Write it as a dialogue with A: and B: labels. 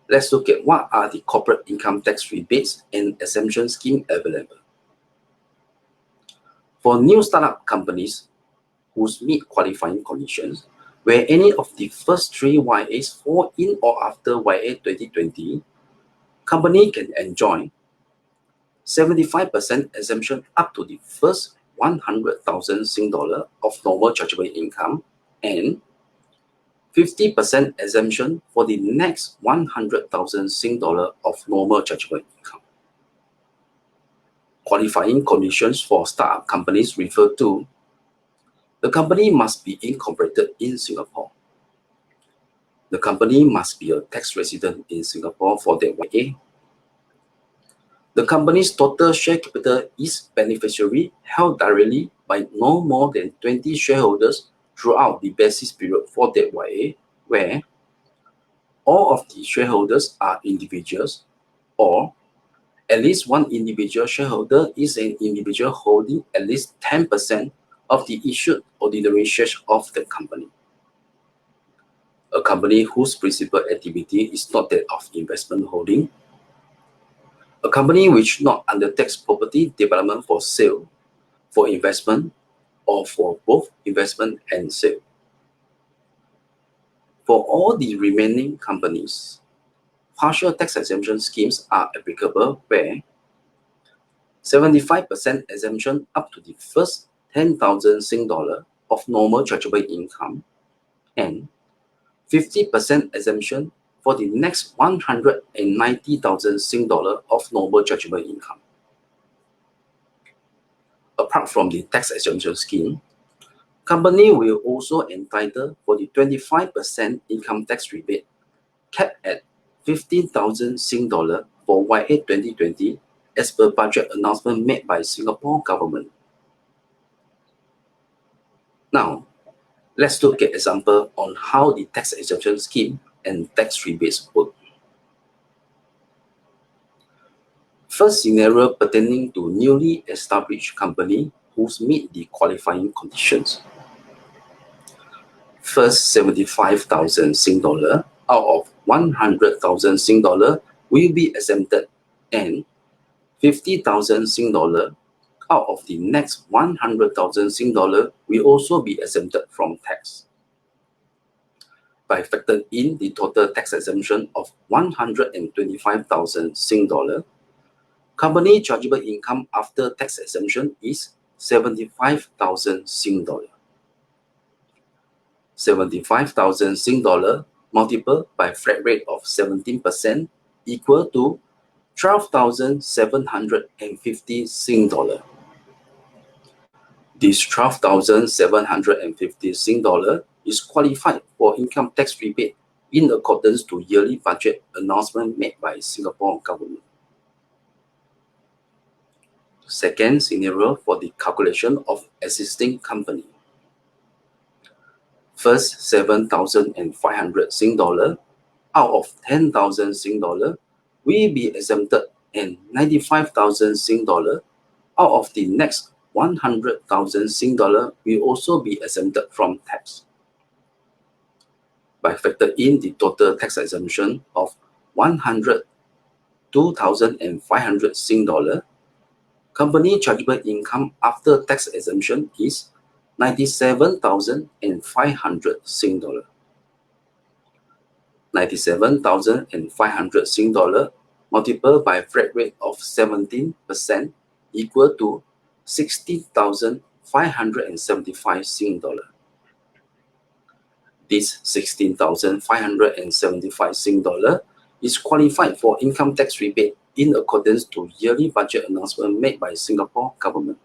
A: let's look at what are the corporate income tax rebates and exemption scheme available. For new startup companies who meet qualifying conditions, where any of the first 3 YAs fall in or after YA 2020, company can enjoy 75% exemption up to the first 100,000 Sing dollar of normal chargeable income and 50% exemption for the next 100,000 Sing dollar of normal chargeable income. Qualifying conditions for startup companies refer to: the company must be incorporated in Singapore. The company must be a tax resident in Singapore for that YA. The company's total share capital is beneficially held directly by no more than 20 shareholders throughout the basis period for that YA, where all of the shareholders are individuals, or at least one individual shareholder is an individual holding at least 10% of the issued ordinary shares of the company. A company whose principal activity is not that of investment holding. A company which not undertakes property development for sale, for investment, or for both investment and sale. For all the remaining companies, partial tax exemption schemes are applicable where 75% exemption up to the first 10,000 Sing dollar of normal chargeable income and 50% exemption for the next 190,000 Sing dollar of normal chargeable income. Apart from the tax exemption scheme, company will also entitle for the 25% income tax rebate capped at 15,000 Sing dollar for YA 2020 as per budget announcement made by Singapore government. Now, let's look at example on how the tax exemption scheme and tax rebates work. First scenario pertaining to newly established company who meet the qualifying conditions. First 75,000 Sing dollar out of 100,000 Sing dollar will be exempted, and 50,000 Sing dollar out of the next 100,000 Sing dollar will also be exempted from tax. By factoring in the total tax exemption of 125,000 Sing dollar, company chargeable income after tax exemption is 75,000 Sing dollar. 75,000 Sing dollar multiplied by flat rate of 17% equal to 12,750 Sing dollar. This 12,750 Sing dollar is qualified for income tax rebate in accordance to yearly budget announcement made by Singapore government. Second scenario for the calculation of existing company. First 7,500 Sing dollar out of 10,000 Sing dollar will be exempted, and 95,000 Sing dollar out of the next 100,000 Sing dollar will also be exempted from tax. By factoring in the total tax exemption of 102,500 Sing dollar, company chargeable income after tax exemption is 97,500 Sing dollar. 97,500 Sing dollar multiplied by flat rate of 17% equal to 16,575 Sing dollar. This 16,575 Sing dollar is qualified for income tax rebate in accordance to yearly budget announcement made by Singapore government.